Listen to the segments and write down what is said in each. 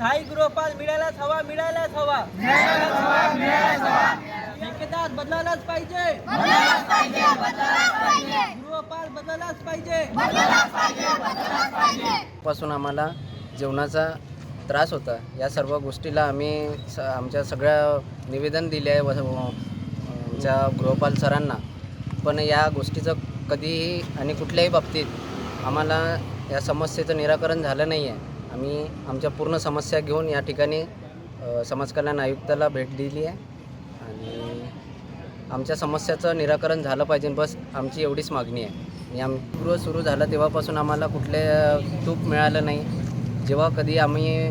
स्थायी गृहपाल मिळायलाच हवा, मिळायलाच हवा. ठेकेदार बदलायलाच पाहिजे, गृहपाल बदलायलाच पाहिजे. पासून आम्हाला जेवणाचा त्रास होता. या सर्व गोष्टीला आम्ही आमच्या सगळ्या निवेदन दिले आहे आमच्या गृहपाल सरांना, पण या गोष्टीचं कधीही आणि कुठल्याही बाबतीत आम्हाला या समस्येचं निराकरण झालं नाही आहे. आम्ही आमच्या पूर्ण समस्या घेऊन या ठिकाणी समाज कल्याण आयुक्ताला भेट दिली आहे आणि आमच्या समस्याचं निराकरण झालं पाहिजे, बस आमची एवढीच मागणी आहे. गृह सुरू झालं तेव्हापासून आम्हाला कुठले तूप मिळालं नाही. जेव्हा कधी आम्ही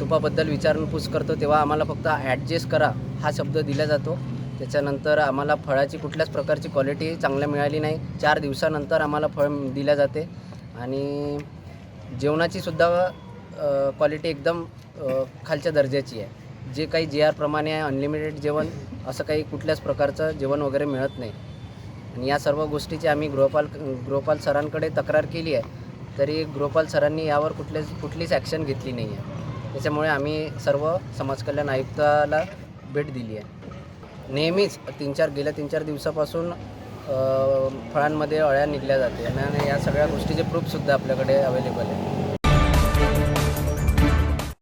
तुपाबद्दल विचारपूस करतो तेव्हा आम्हाला फक्त ॲडजस्ट करा हा शब्द दिला जातो. त्याच्यानंतर आम्हाला फळाची कुठल्याच प्रकारची क्वालिटी चांगल्या मिळाली नाही. 4 दिवसानंतर आम्हाला फळ दिल्या जाते आणि जेवणाची सुद्धा क्वालिटी एकदम खालच्या दर्जाची आहे. जे काही GR प्रमाणे आहे, अनलिमिटेड जेवण, असं काही कुठल्याच प्रकारचं जेवण वगैरे मिळत नाही. आणि या सर्व गोष्टीची आम्ही गृहपाल सरांकडे तक्रार केली आहे, तरी गृहपाल सरांनी यावर कुठलीच ॲक्शन घेतली नाही आहे. त्याच्यामुळे आम्ही सर्व समाज कल्याण आयुक्ताला भेट दिली आहे. नेहमीच गेल्या 3-4 दिवसापासून फळांमध्ये अळ्या निघल्या जाते आणि या सगळ्या गोष्टीचे प्रूफसुद्धा आपल्याकडे अवेलेबल आहे.